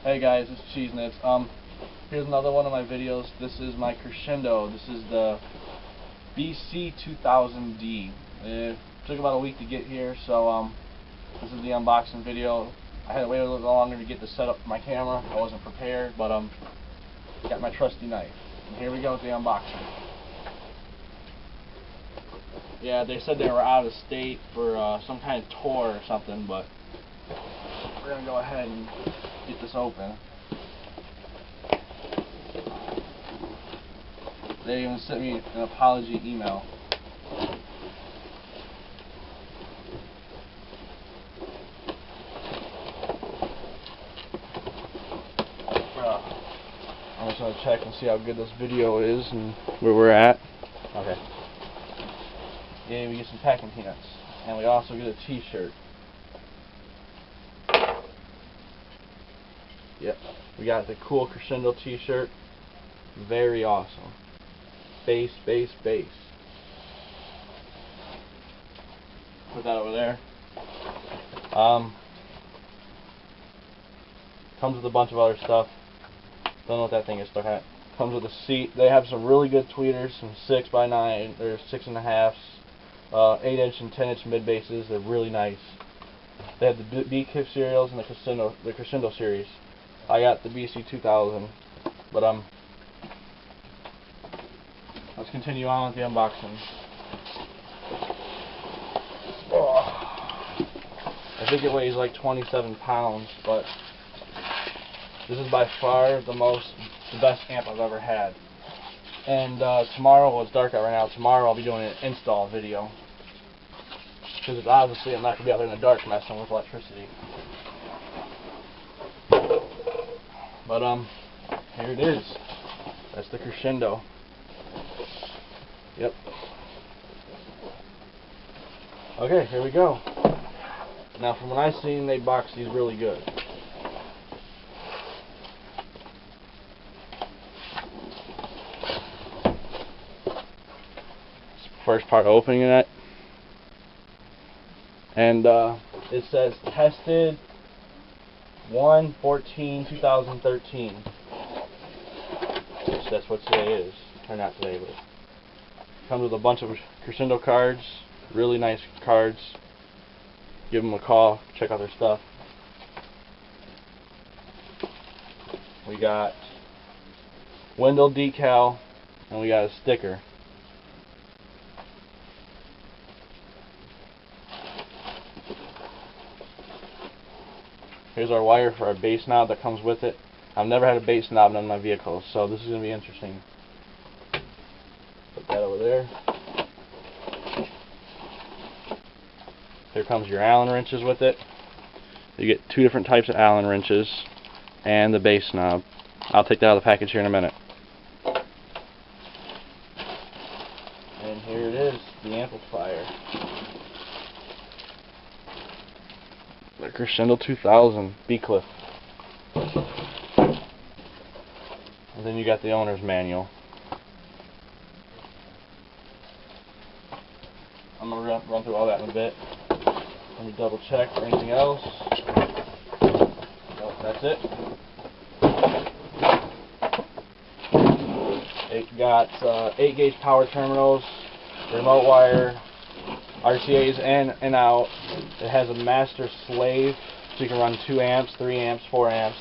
Hey guys, it's Cheese Nits. Here's another one of my videos. This is my crescendo. This is the bc2000d. It took about a week to get here, so this is the unboxing video. I had to wait a little longer to get the setup for my camera. I wasn't prepared, but got my trusty knife. And here we go with the unboxing. Yeah, they said they were out of state for some kind of tour or something, but we're gonna go ahead and get this open. They even sent me an apology email. I'm just gonna check and see how good this video is and where we're at. Okay. Yeah, we get some packing peanuts, and we also get a T-shirt. Yep, we got the cool crescendo T-shirt. Very awesome. Bass, bass, bass. Put that over there. Comes with a bunch of other stuff. Don't know what that thing is stuck at. Comes with a seat. They have some really good tweeters, some 6x9 or 6.5s, 8-inch and 10-inch mid basses. They're really nice. They have the BK serials and the crescendo series. I got the bc2000, but let's continue on with the unboxing. Oh, I think it weighs like 27 pounds, but this is by far the best amp I've ever had. And tomorrow, well, it's dark out right now. Tomorrow I'll be doing an install video, because obviously I'm not gonna be out there in the dark messing with electricity. But here it is. That's the crescendo. Yep. Okay, here we go. Now, from what I've seen, they box these really good. First part opening it, and it says tested 1/14/2013. Which that's what today is, or not today, but it comes with a bunch of crescendo cards, really nice cards. Give them a call, check out their stuff. We got window decal, and we got a sticker. Here's our wire for our bass knob that comes with it. I've never had a bass knob on my vehicle, so this is going to be interesting. Put that over there. Here comes your Allen wrenches with it. You get two different types of Allen wrenches and the bass knob. I'll take that out of the package here in a minute. And here it is, the amplifier. The Crescendo 2000 B-Cliff. And then you got the owner's manual. I'm going to run through all that in a bit. Let me double check for anything else. Nope, that's it. It got 8-gauge power terminals, remote wire, RCA's in and out. It has a master slave, so you can run 2 amps, 3 amps, 4 amps,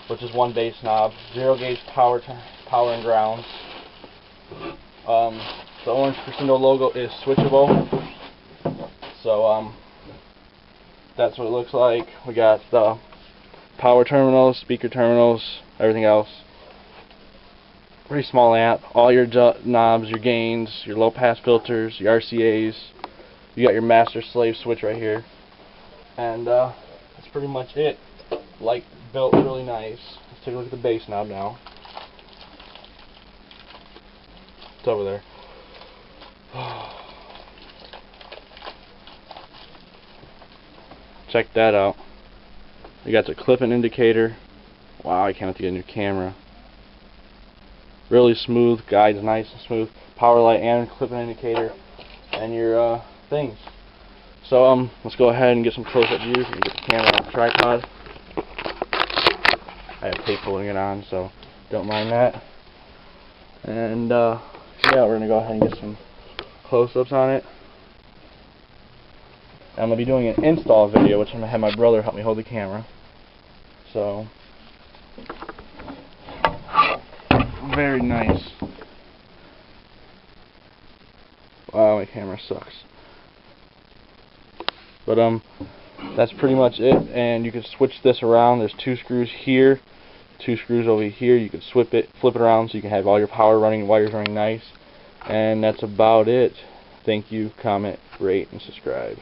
which is one bass knob. 0-gauge power and ground. The orange crescendo logo is switchable, so that's what it looks like. We got the power terminals, speaker terminals, everything else. Pretty small amp. All your knobs, your gains, your low pass filters, your RCA's. You got your master slave switch right here, and that's pretty much it. Like, built really nice. Let's take a look at the bass knob now. It's over there. Check that out. You got the clip-in indicator. Wow, I can't wait to get a new camera. Really smooth, guides nice and smooth. Power light and clip-in indicator, and your things. So let's go ahead and get some close-up views. You can get the camera on the tripod. I have tape holding it on, so don't mind that. And yeah, we're gonna go ahead and get some close-ups on it. I'm gonna be doing an install video, which I'm gonna have my brother help me hold the camera. So very nice. Wow, my camera sucks. But that's pretty much it. And you can switch this around. There's 2 screws here, 2 screws over here. You can flip it around so you can have all your power running, wires running nice. And that's about it. Thank you, comment, rate, and subscribe.